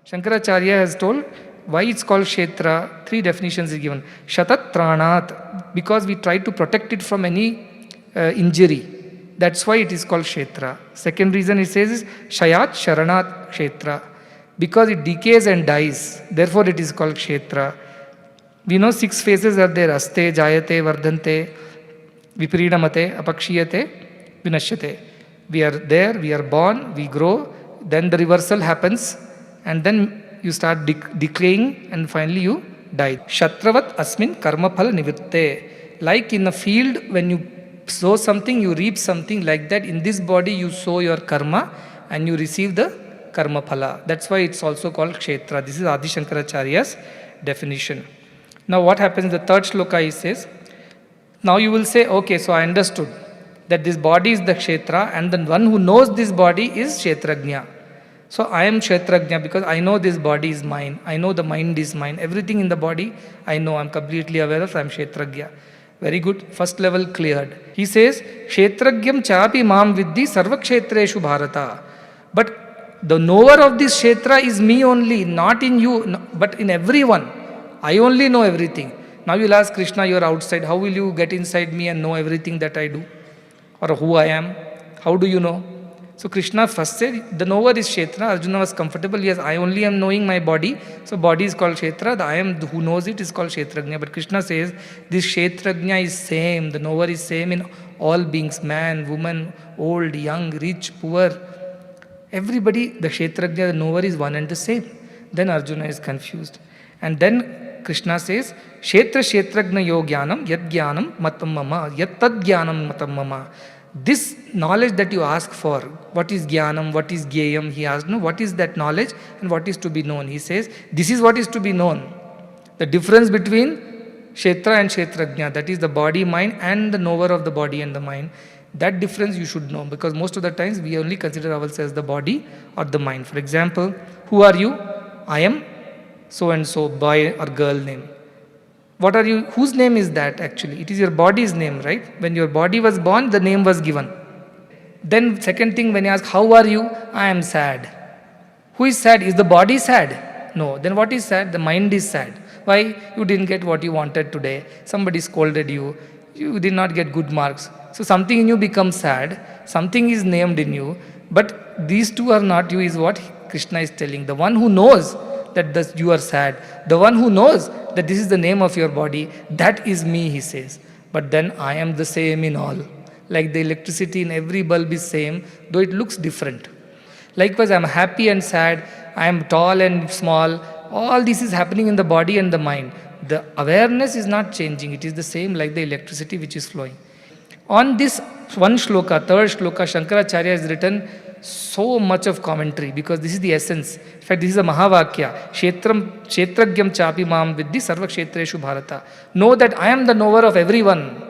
Shankaracharya has told why it's called Kshetra. 3 definitions is given. Shatat Tranat, because we try to protect it from any injury. That's why it is called Kshetra. Second reason it says is Shayat Sharanat Kshetra, because it decays and dies. Therefore it is called Kshetra. We know 6 phases are there: Aste, Jayate, Vardhante, Viparidamate, Apakshiyate, Vinashyate. We are there, we are born, we grow, then the reversal happens, and then you start decaying, and finally you die. Shatravat asmin karma phala nivitte. Like in a field, when you sow something, you reap something. Like that, in this body, you sow your karma and you receive the karma phala. That's why it's also called Kshetra. This is Adi Shankaracharya's definition. Now, what happens in the 3rd shloka? He says, now you will say, okay, so I understood that this body is the Kshetra, and the one who knows this body is Kshetrajna. So I am Kshetrajna because I know this body is mine. I know the mind is mine. Everything in the body, I know. I'm completely aware of. I'm Kshetrajna. Very good. First level cleared. He says, Kshetragyam chapi mam viddhi sarva kshetreshu bharata. But the knower of this Kshetra is me only, not in you, but in everyone. I only know everything. Now you'll ask Krishna, you're outside. How will you get inside me and know everything that I do? Or who I am? How do you know? So Krishna first said, the knower is Kshetra. Arjuna was comfortable. Yes, I only am knowing my body. So body is called Kshetra. The I am who knows it is called Kshetrajna. But Krishna says, this Kshetrajna is same. The knower is same in all beings. Man, woman, old, young, rich, poor. Everybody, the Kshetrajna, the knower is one and the same. Then Arjuna is confused. And then Krishna says, Kshetra Kshetrajna yo jnanam yad jnanam matam mama yad tad jnanam matam mama. This knowledge that you ask for, what is jnanam, what is gyayam, he asked, no, what is that knowledge and what is to be known? He says, this is what is to be known. The difference between Kshetra and Kshetrajna, that is the body, mind and the knower of the body and the mind. That difference you should know, because most of the times we only consider ourselves as the body or the mind. For example, who are you? I am so and so, boy or girl name. What are you? Whose name is that actually? It is your body's name, right? When your body was born, the name was given. Then second thing, when you ask, how are you? I am sad. Who is sad? Is the body sad? No. Then what is sad? The mind is sad. Why? You didn't get what you wanted today. Somebody scolded you. You did not get good marks. So something in you becomes sad. Something is named in you. But these two are not you, is what Krishna is telling. The one who knows that you are sad, the one who knows that this is the name of your body, that is me, he says. But then I am the same in all. Like the electricity in every bulb is same, though it looks different. Likewise, I am happy and sad, I am tall and small. All this is happening in the body and the mind. The awareness is not changing. It is the same like the electricity which is flowing. On this one shloka, 3rd shloka, Shankaracharya has written so much of commentary, because this is the essence. In fact, this is a Mahavakya. Kshetragyam chapi mam viddhi sarva kshetreshu bharata. Know that I am the knower of everyone.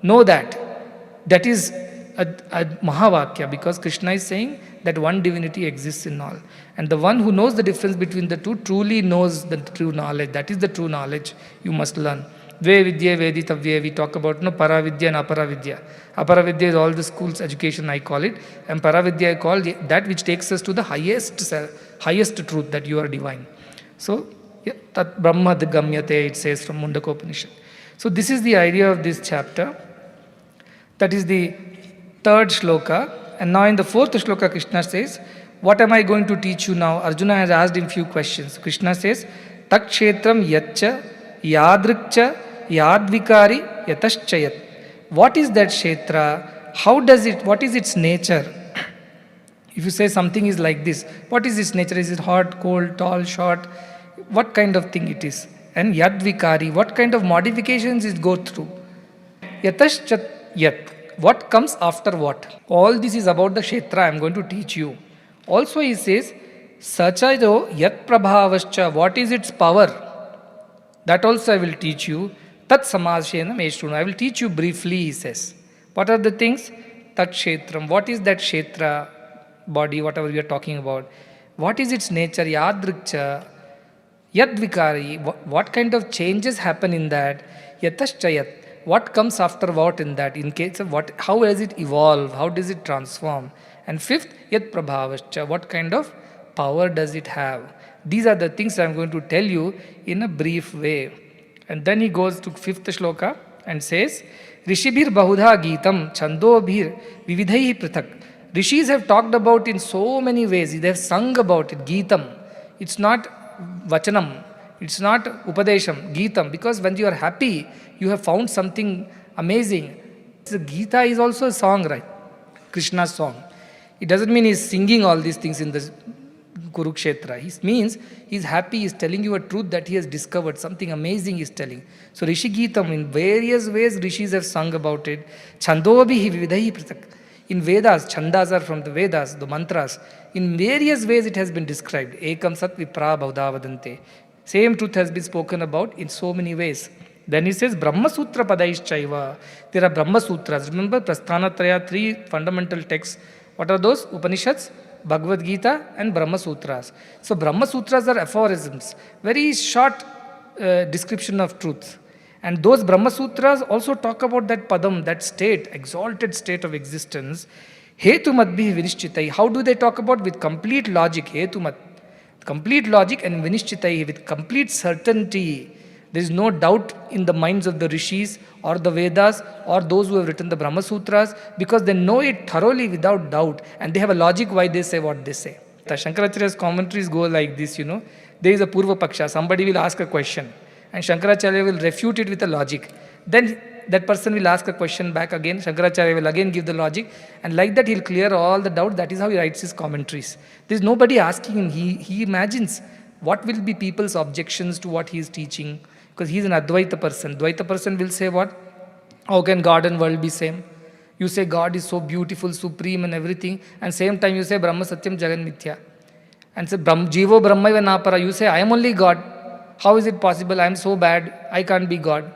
Know that. That is a Mahavakya, because Krishna is saying that one divinity exists in all. And the one who knows the difference between the two truly knows the true knowledge. That is the true knowledge you must learn. Dve vidya veditavya, we talk about paravidya and aparavidya. Aparavidya is all the school's education, I call it. And paravidya I call that which takes us to the highest truth, that you are divine. So, tat brahma gamyate, it says from Mundakopanishad. So this is the idea of this chapter. That is the 3rd shloka. And now in the 4th shloka, Krishna says, what am I going to teach you now? Arjuna has asked him few questions. Krishna says, tak kshetram yaccha yadrikcha yadvikari yataschayat. What is that kshetra? How does it, what is its nature? If you say something is like this, what is its nature? Is it hot, cold, tall, short? What kind of thing it is? And yadvikari, what kind of modifications it goes through? Yataschayat, what comes after what? All this is about the kshetra I am going to teach you. Also he says, Sachayo yat prabhavascha, what is its power? That also I will teach you. Tat samashena meshruna, I will teach you briefly, he says. What are the things? Tat kshetram, what is that kshetra, body, whatever we are talking about? What is its nature? Yadrikcha, yadvikari, what kind of changes happen in that? Yataschayat, what comes after what in that? In case of what, how does it evolve? How does it transform? And 5th, yat prabhavascha, what kind of power does it have? These are the things I'm going to tell you in a brief way. And then he goes to 5th shloka and says, Rishibhir bahudha geetam chandobhir vividhaihi prithak. Rishis have talked about in so many ways. They have sung about it. Geetam. It's not vachanam. It's not upadesham. Geetam. Because when you are happy, you have found something amazing. The Gita is also a song, right? Krishna's song. It doesn't mean he's singing all these things in the Kurukshetra. It means he's happy, he's telling you a truth that he has discovered, something amazing he's telling. So Rishi Geetam, in various ways, Rishis have sung about it. Chandobhi vividhahi pratak. In Vedas, Chandas are from the Vedas, the mantras. In various ways it has been described. Ekam sat vipra bauda vadante. Same truth has been spoken about in so many ways. Then he says, Brahma Sutra Padaischaiva. There are Brahma Sutras. Remember, Prasthanatraya, 3 fundamental texts. What are those? Upanishads, Bhagavad Gita, and Brahma Sutras. So, Brahma Sutras are aphorisms, very short description of truth. And those Brahma Sutras also talk about that padam, that state, exalted state of existence. Hetu madbhi vinishchitai. How do they talk about? With complete logic. Hetu mat. Complete logic and vinishchitai, with complete certainty. There is no doubt in the minds of the rishis or the Vedas or those who have written the Brahma Sutras, because they know it thoroughly without doubt, and they have a logic why they say what they say. The Shankaracharya's commentaries go like this, There is a Purva Paksha, somebody will ask a question and Shankaracharya will refute it with a logic. Then that person will ask a question back again, Shankaracharya will again give the logic, and like that he'll clear all the doubt. That is how he writes his commentaries. There is nobody asking him. He imagines what will be people's objections to what he is teaching. Because he is an Advaita person. Dvaita person will say what? How can God and world be same? You say God is so beautiful, supreme and everything, and same time you say Brahma Satyam Jagan Mithya. And say Jivo Brahmaiva Napara. You say I am only God. How is it possible? I am so bad. I can't be God.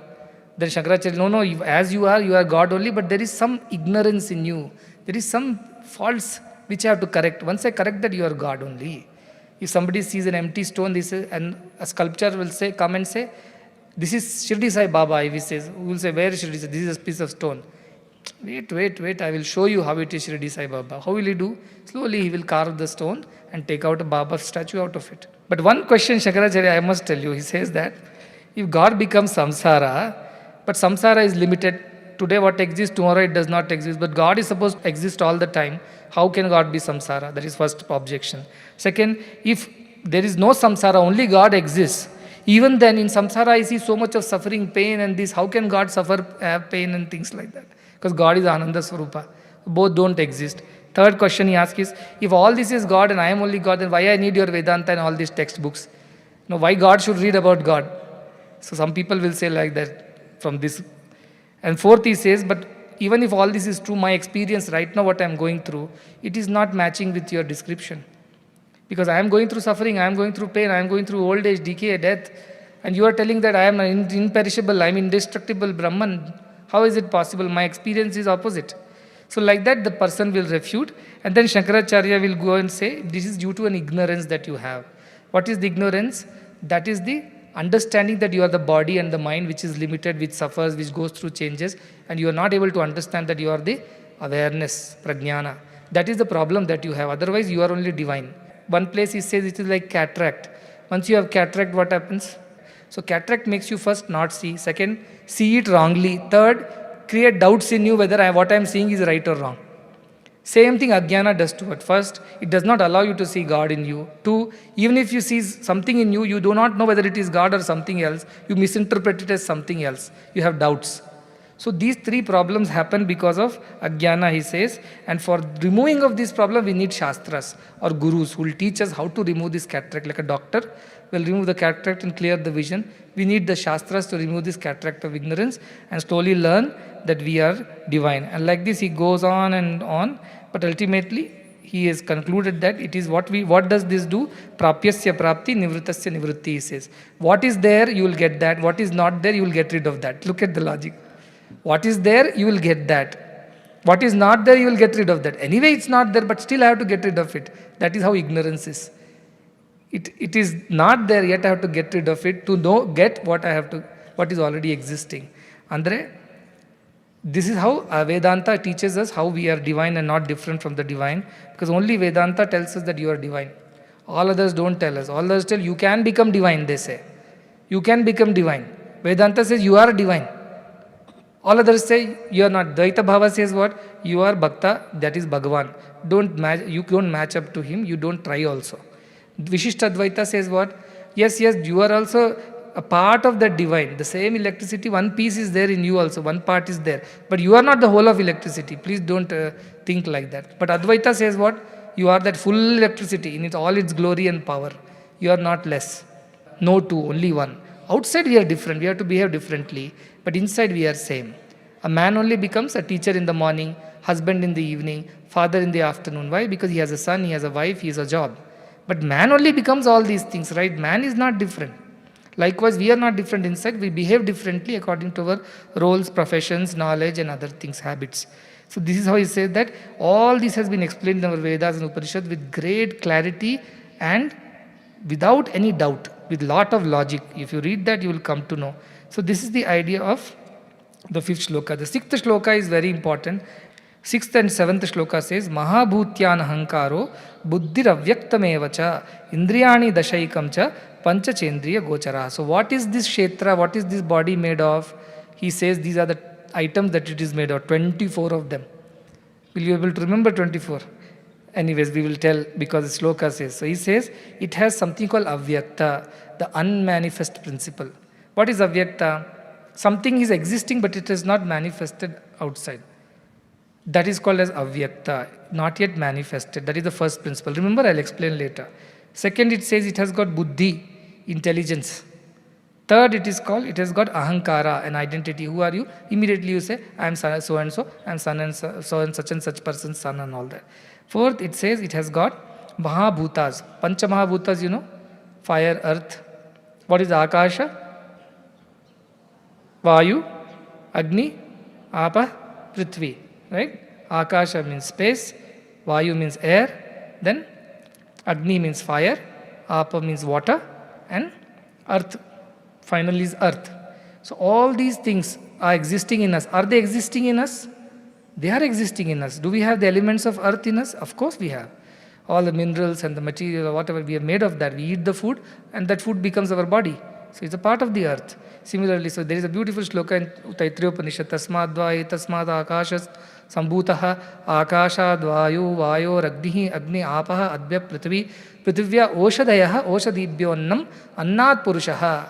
Then Shankaracharya, no, as you are God only, but there is some ignorance in you. There is some faults which I have to correct. Once I correct that, you are God only. If somebody sees an empty stone, and a sculptor will say, come and say, this is Shirdi Sai Baba, if he says, who will say, where is Shirdi Sai? This is a piece of stone. Wait, I will show you how it is Shirdi Sai Baba. How will he do? Slowly he will carve the stone and take out a Baba statue out of it. But one question, Shankaracharya, I must tell you, he says that if God becomes samsara, but samsara is limited, today what exists, tomorrow it does not exist, but God is supposed to exist all the time, how can God be samsara? That is first objection. Second, if there is no samsara, only God exists, even then in samsara I see so much of suffering, pain and this, how can God have pain and things like that? Because God is Ananda Swarupa. Both don't exist. Third question he asks is, if all this is God and I am only God, then why I need your Vedanta and all these textbooks? Why God should read about God? So some people will say like that from this. And fourth he says, but even if all this is true, my experience right now, what I am going through, it is not matching with your description. Because I am going through suffering, I am going through pain, I am going through old age, decay, death. And you are telling that I am imperishable, I am indestructible Brahman. How is it possible? My experience is opposite. So like that the person will refute, and then Shankaracharya will go and say, this is due to an ignorance that you have. What is the ignorance? That is the understanding that you are the body and the mind which is limited, which suffers, which goes through changes, and you are not able to understand that you are the awareness, prajnana. That is the problem that you have. Otherwise you are only divine. One place he says it is like cataract. Once you have cataract, what happens? So cataract makes you first not see. Second, see it wrongly. Third, create doubts in you whether what I am seeing is right or wrong. Same thing Ajnana does to it. First, it does not allow you to see God in you. Two, even if you see something in you, you do not know whether it is God or something else. You misinterpret it as something else. You have doubts. So these three problems happen because of Ajnana, he says. And for removing of this problem, we need Shastras or Gurus who will teach us how to remove this cataract. Like a doctor will remove the cataract and clear the vision. We need the Shastras to remove this cataract of ignorance and slowly learn that we are divine. And like this he goes on and on. But ultimately he has concluded that it is what does this do? Prapyasya prapti, nivritasya nivritti, he says. What is there, you will get that. What is not there, you will get rid of that. Look at the logic. What is there, you will get that. What is not there, you will get rid of that. Anyway, it's not there, but still I have to get rid of it. That is how ignorance is. It is not there, yet I have to get rid of it to get what is already existing. Andre, this is how Vedanta teaches us how we are divine and not different from the divine. Because only Vedanta tells us that you are divine. All others don't tell us. All others tell you can become divine, they say. You can become divine. Vedanta says you are divine. All others say you are not. Dvaita Bhava says what? You are Bhakta, that is Bhagavan. You don't match up to him, you don't try also. Vishishta Dvaita says what? Yes, you are also a part of that divine. The same electricity, one piece is there in you also, one part is there. But you are not the whole of electricity. Please don't think like that. But Advaita says what? You are that full electricity in all its glory and power. You are not less. No two, only one. Outside we are different, we have to behave differently. But inside we are same. A man only becomes a teacher in the morning, husband in the evening, father in the afternoon. Why? Because he has a son, he has a wife, he has a job. But man only becomes all these things, right? Man is not different. Likewise, we are not different inside. We behave differently according to our roles, professions, knowledge and other things, habits. So this is how he says that all this has been explained in our Vedas and Upanishads with great clarity and without any doubt, with lot of logic. If you read that, you will come to know. So this is the idea of the fifth shloka. The sixth shloka is very important. Sixth and seventh shloka says, Mahabhutyan hankaro buddhiravyaktamevacha indriyani dashaikamcha panchachendriya gochara. So what is this kshetra? What is this body made of? He says these are the items that it is made of, 24 of them. Will you be able to remember 24? Anyways, we will tell because the shloka says. So he says it has something called avyakta, the unmanifest principle. What is avyakta? Something is existing but it is not manifested outside. That is called as avyakta, not yet manifested. That is the first principle. Remember, I'll explain later. Second, it says it has got buddhi, intelligence. Third, it has got ahankara, an identity. Who are you? Immediately you say, I am son, so and so, I am son and so and such person's son and all that. Fourth, it says it has got mahabhutas. Pancha mahabhutas, you know, fire, earth. What is akasha? Vayu, agni, apa, prithvi. Right? Akasha means space, Vayu means air, then Agni means fire, Apa means water, and Earth finally is earth. So all these things are existing in us. Are they existing in us? They are existing in us. Do we have the elements of earth in us? Of course we have. All the minerals and the material, whatever we are made of that. We eat the food and that food becomes our body. So it's a part of the earth. Similarly, so there is a beautiful shloka in Taittiriya Upanishad, Tasmadvai Tasmad Akashas Sambhutaha Akashad Vayu Vayo Ragnihi Agni Apaha Adbhya Prithvi Prithivya Oshadayaha Oshadibhyo Annam Annat Purushaha,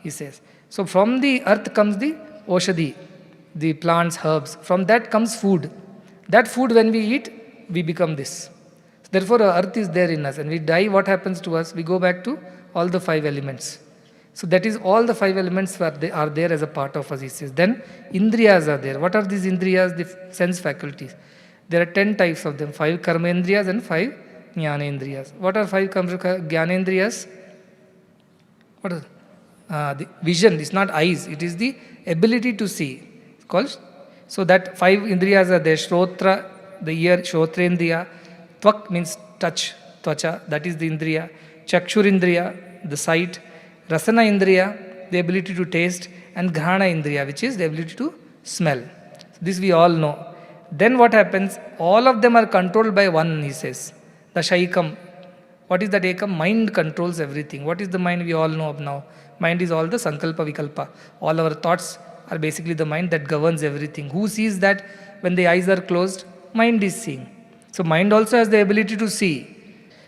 he says. So from the earth comes the Oshadi, the plants, herbs. From that comes food. That food when we eat, we become this. Therefore, earth is there in us. And we die, what happens to us? We go back to all the five elements. So that is all the five elements are there as a part of us, he says. Then indriyas are there. What are these indriyas? The sense faculties. There are 10 types of them. 5 karmendriyas and 5 jnanendriyas. What are 5 jnanendriyas? What are the vision is not eyes. It is the ability to see. It's called. So that 5 indriyas are there. Shrotra, the ear, shrotrendriya. Tvak means touch, tvacha, that is the indriya. Chakshurindriya, the sight. Rasana indriya, the ability to taste, and Ghana indriya, which is the ability to smell. This we all know. Then what happens? All of them are controlled by one, he says. The Shaikam. What is that Ekam? Mind controls everything. What is the mind? We all know of now. Mind is all the Sankalpa Vikalpa. All our thoughts are basically the mind that governs everything. Who sees that when the eyes are closed? Mind is seeing. So mind also has the ability to see.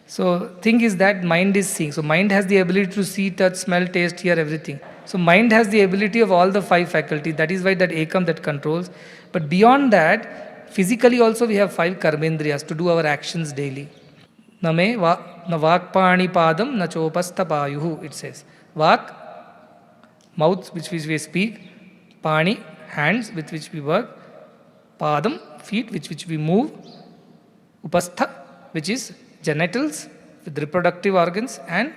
So thing is that mind is seeing. So mind has the ability to see, touch, smell, taste, hear, everything. So mind has the ability of all the 5 faculties. That is why that Ekam that controls. But beyond that, physically also we have 5 karmendriyas to do our actions daily. Name na vakpani padam na chopastapayuhu, it says. Vak, mouth which we speak. Pani, hands with which we work. Padam, feet which we move. Upastha, which is genitals with reproductive organs, and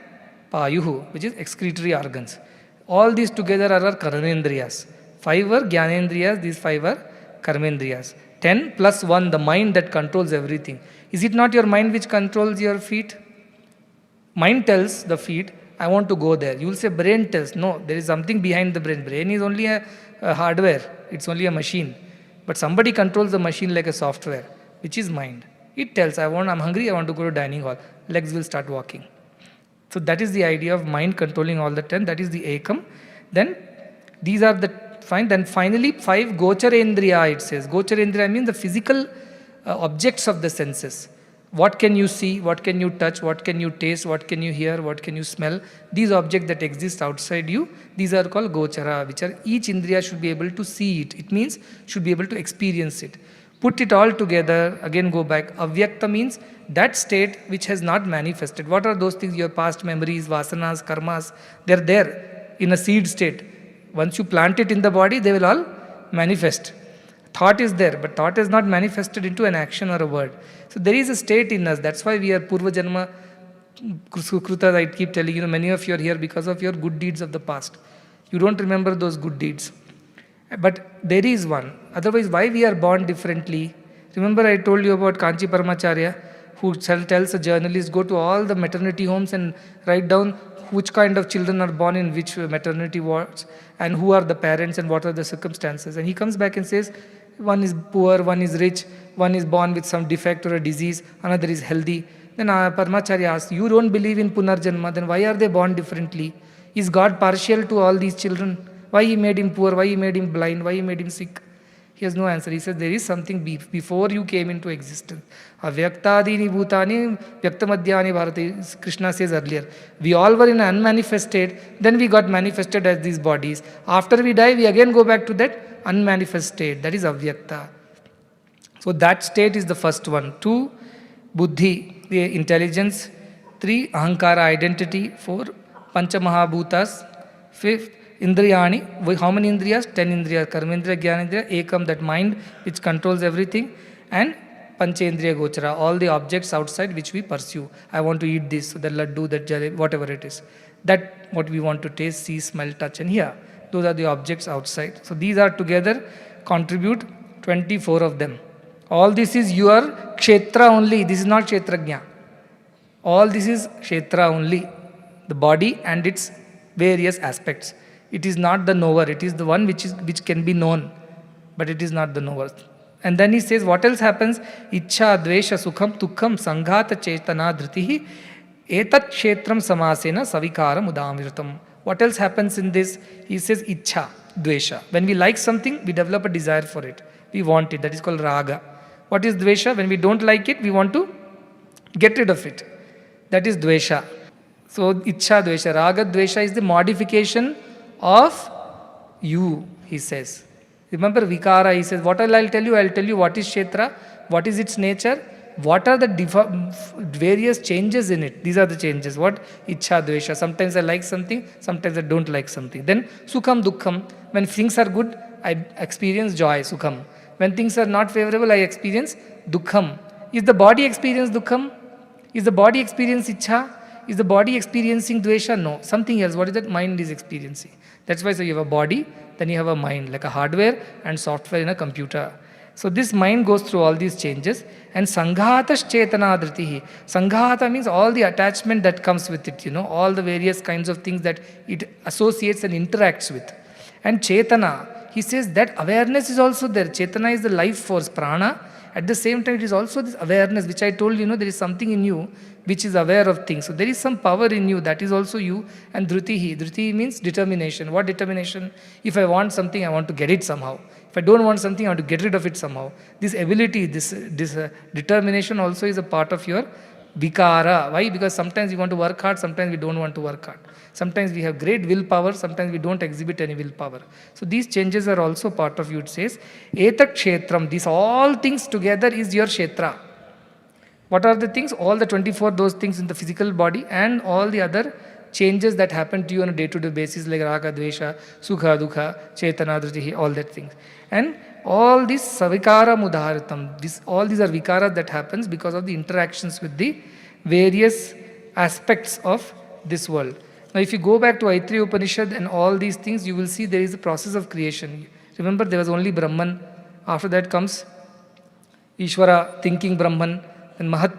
payuhu, which is excretory organs. All these together are our karmendriyas. 5 are jnanendriyas, these 5 are karmendriyas. 10 plus 1, the mind that controls everything. Is it not your mind which controls your feet? Mind tells the feet, I want to go there. You will say brain tells. No, there is something behind the brain. Brain is only a hardware. It's only a machine. But somebody controls the machine like a software, which is mind. It tells, I'm hungry, I want to go to dining hall. Legs will start walking. So that is the idea of mind controlling all the time. That is the ekam. Then these are the fine. Then finally 5 gocharendriya it says. Gocharendriya means the physical objects of the senses. What can you see? What can you touch? What can you taste? What can you hear? What can you smell? These objects that exist outside you, these are called gochara, which are each indriya should be able to see it. It means should be able to experience it. Put it all together, again go back. Avyakta means that state which has not manifested. What are those things? Your past memories, vasanas, karmas, they're there in a seed state. Once you plant it in the body, they will all manifest. Thought is there, but thought is not manifested into an action or a word. So there is a state in us. That's why we are Purva Janma Sukruta. I keep telling you, many of you are here because of your good deeds of the past. You don't remember those good deeds. But there is one. Otherwise, why we are born differently? Remember I told you about Kanchi Paramacharya, who tells a journalist, go to all the maternity homes and write down which kind of children are born in which maternity wards and who are the parents and what are the circumstances. And he comes back and says, one is poor, one is rich, one is born with some defect or a disease, another is healthy. Then Paramacharya asks, you don't believe in Punarjanma, then why are they born differently? Is God partial to all these children? Why he made him poor? Why he made him blind? Why he made him sick? He has no answer. He says, there is something before you came into existence. Avyaktadini bhutani vyaktamadhyani bharati, Krishna says earlier. We all were in an unmanifest state, then we got manifested as these bodies. After we die, we again go back to that unmanifest state. That is avyakta. So that state is the first one. 2, buddhi, the intelligence. 3, ahankara, identity. 4, panchamahabhutas. 5, indriyani. How many indriyas? 10 indriyas. Karmendriya, Jnanendriya, ekam, that mind which controls everything. And panchendriya gochara, all the objects outside which we pursue. I want to eat this, the laddu, that jalebi, whatever it is. That what we want to taste, see, smell, touch and hear. Those are the objects outside. So these are together contribute 24 of them. All this is your kshetra only. This is not kshetrajna. All this is kshetra only. The body and its various aspects. It is not the knower. It is the one which can be known. But it is not the knower. And then he says, what else happens? Ichha, dvesha, sukham, tukham, sanghata, chetana, dhritihi, etat kshetram samasena, savikara, mudamritam. What else happens in this? He says, ichha, dvesha. When we like something, we develop a desire for it. We want it. That is called raga. What is dvesha? When we don't like it, we want to get rid of it. That is dvesha. So, ichha, dvesha. Raga, dvesha is the modification of you, he says. Remember vikara, he says, what I'll tell you what is kshetra, what is its nature, what are the various changes in it. These are the changes. What? Ichha, dvesha. Sometimes I like something, sometimes I don't like something. Then sukham, dukkham. When things are good, I experience joy, sukham. When things are not favorable, I experience dukkham. Is the body experience dukkham? Is the body experience ichha? Is the body experiencing dvesha? No. Something else. What is that? Mind is experiencing. That's why so you have a body, then you have a mind, like a hardware and software in a computer. So this mind goes through all these changes. And sanghatash chetana dhritihi. Sanghata means all the attachment that comes with it, all the various kinds of things that it associates and interacts with. And chetana, he says that awareness is also there. Chetana is the life force, prana. At the same time, it is also this awareness, which I told you, there is something in you which is aware of things. So there is some power in you, that is also you. And dhritihi. Dhritihi means determination. What determination? If I want something, I want to get it somehow. If I don't want something, I want to get rid of it somehow. This ability, this determination also is a part of your vikara. Why? Because sometimes we want to work hard, sometimes we don't want to work hard. Sometimes we have great willpower, sometimes we don't exhibit any willpower. So these changes are also part of you. It says, etat kshetram. These all things together is your kshetra. What are the things? All the 24, those things in the physical body and all the other changes that happen to you on a day-to-day basis, like raga, dvesha, sukha, dukha, chetana, dhritihi, all that things. And all this savikara mudharitam, all these are vikaras that happens because of the interactions with the various aspects of this world. Now if you go back to Aitreya Upanishad and all these things, you will see there is a process of creation. Remember, there was only Brahman. After that comes Ishvara, thinking Brahman, and Mahat,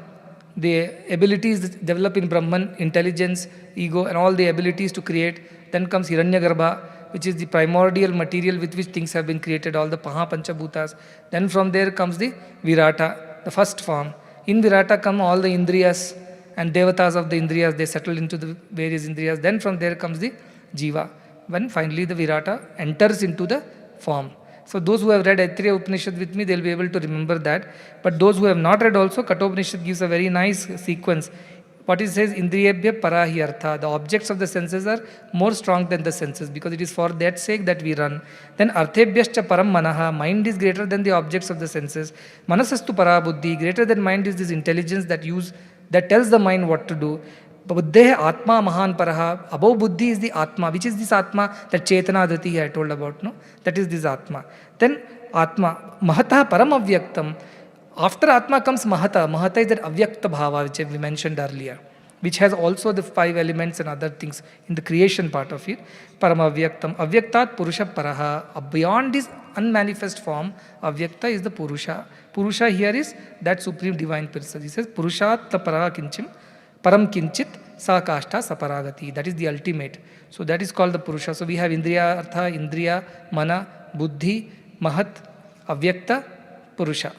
the abilities develop in Brahman, intelligence, ego, and all the abilities to create. Then comes Hiranyagarbha, which is the primordial material with which things have been created, all the Panchabhutas. Then from there comes the Virata, the first form. In Virata come all the Indriyas and Devatas of the Indriyas, they settle into the various Indriyas. Then from there comes the Jiva, when finally the Virata enters into the form. So those who have read Aitreya Upanishad with me, they'll be able to remember that. But those who have not read also, Kathopanishad gives a very nice sequence. What it says, Indriyabhya parahi artha. The objects of the senses are more strong than the senses because it is for that sake that we run. Then arthebhyascha param manaha. Mind is greater than the objects of the senses. Manasastu para buddhi. Greater than mind is this intelligence that tells the mind what to do. Buddhe atma mahan paraha. Above buddhi is the atma. Which is this atma? That chetana adhati I told about. No? That is this atma. Then atma. Mahata param avyaktam. After atma comes mahata. Mahata is that avyakta bhava which we mentioned earlier, which has also the 5 elements and other things in the creation part of it. Param avyaktam. Avyaktat purusha paraha. Beyond this unmanifest form, avyakta is the purusha. Purusha here is that supreme divine person. He says purushat paraha kinchim. Param kinchit sa kashta saparagati. That is the ultimate. So that is called the Purusha. So we have Indriya, Artha, Indriya, Mana, Buddhi, Mahat, Avyakta, Purusha.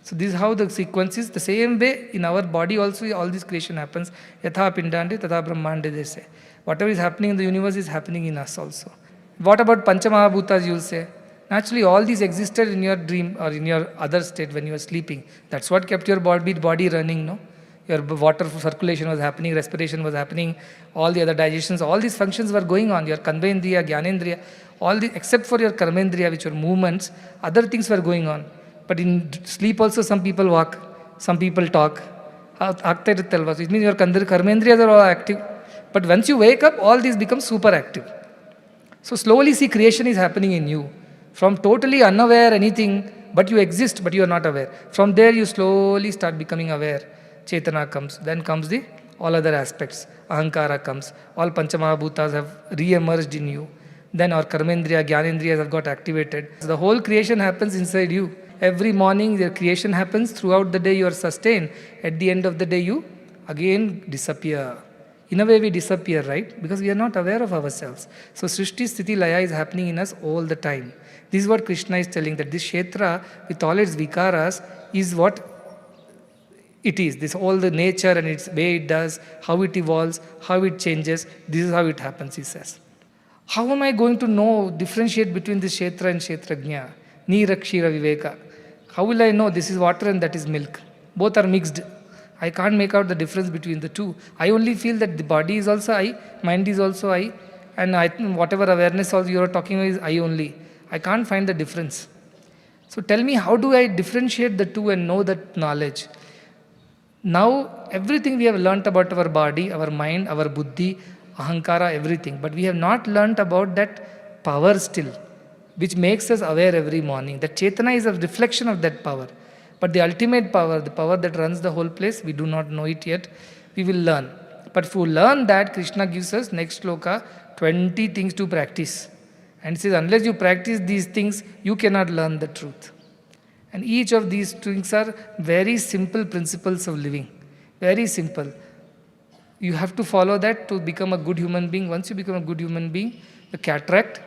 So this is how the sequence is. The same way in our body also all this creation happens. Yatha pindande tatha brahmande they say. Whatever is happening in the universe is happening in us also. What about Panchamahabhutas you will say? Naturally all these existed in your dream or in your other state when you were sleeping. That's what kept your body running, no? Your water circulation was happening, respiration was happening, all the other digestions, all these functions were going on. Your Kanvendriya, Gyanendriya, except for your Karmendriya, which were movements, other things were going on. But in sleep also some people walk, some people talk. It means your Karmendriyas are all active. But once you wake up, all these become super active. So slowly see creation is happening in you. From totally unaware anything, but you exist, but you are not aware. From there you slowly start becoming aware. Chetana comes, then comes the all other aspects. Ahankara comes, all Panchamahabhutas have re-emerged in you. Then our Karmendriya, Gyanendriyas have got activated. So the whole creation happens inside you. Every morning the creation happens, throughout the day you are sustained. At the end of the day you again disappear. In a way we disappear, right? Because we are not aware of ourselves. So Srishti, Sthiti, Laya is happening in us all the time. This is what Krishna is telling, that this Kshetra with all its vikaras is what it is. This all the nature and its way it does, how it evolves, how it changes. This is how it happens, he says. How am I going to differentiate between this Kshetra and Kshetrajna? Neera Kshira Viveka. How will I know this is water and that is milk? Both are mixed. I can't make out the difference between the two. I only feel that the body is also I, mind is also I, and whatever awareness also you are talking about is I only. I can't find the difference. So tell me, how do I differentiate the two and know that knowledge? Now, everything we have learnt about our body, our mind, our buddhi, ahankara, everything. But we have not learnt about that power still, which makes us aware every morning. That Chetana is a reflection of that power. But the ultimate power, the power that runs the whole place, we do not know it yet. We will learn. But if we learn that, Krishna gives us, next sloka, 20 things to practice. And he says, unless you practice these things, you cannot learn the truth. And each of these things are very simple principles of living. Very simple. You have to follow that to become a good human being. Once you become a good human being, the cataract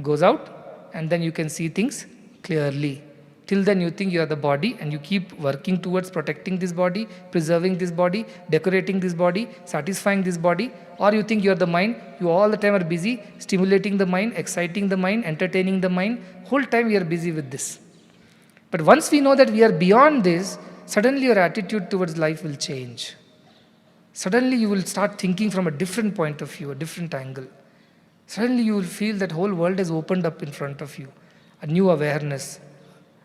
goes out and then you can see things clearly. Till then you think you are the body and you keep working towards protecting this body, preserving this body, decorating this body, satisfying this body. Or you think you are the mind, you all the time are busy stimulating the mind, exciting the mind, entertaining the mind. Whole time we are busy with this. But once we know that we are beyond this, suddenly your attitude towards life will change. Suddenly you will start thinking from a different point of view, a different angle. Suddenly you will feel that whole world has opened up in front of you. A new awareness,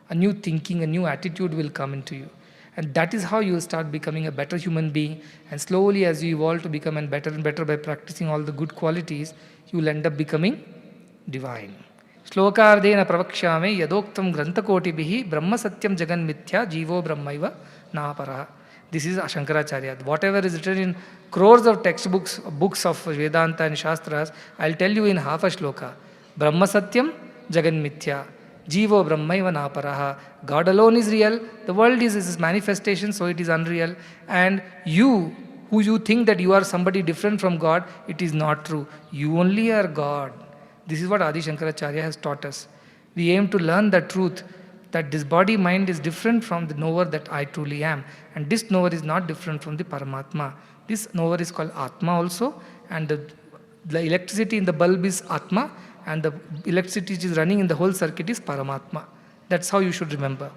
a new thinking, a new attitude will come into you. And that is how you will start becoming a better human being. And slowly as you evolve to become better and better by practicing all the good qualities, you will end up becoming divine. Shlokardena pravakshame yadoktam grantakotibihi brahma satyam jagan mithya jivo brahmaiva naparaha. This is Shankaracharya. Whatever is written in crores of textbooks, books of Vedanta and Shastras, I'll tell you in half a shloka. Brahma satyam jagan mithya. Jivo brahmaiva naparaha. God alone is real. The world is his manifestation, so it is unreal. And you, who you think that you are somebody different from God, it is not true. You only are God. This is what Adi Shankaracharya has taught us. We aim to learn the truth that this body mind is different from the knower that I truly am, and this knower is not different from the Paramatma. This knower is called Atma also, and the electricity in the bulb is Atma, and the electricity which is running in the whole circuit is Paramatma. That's how you should remember.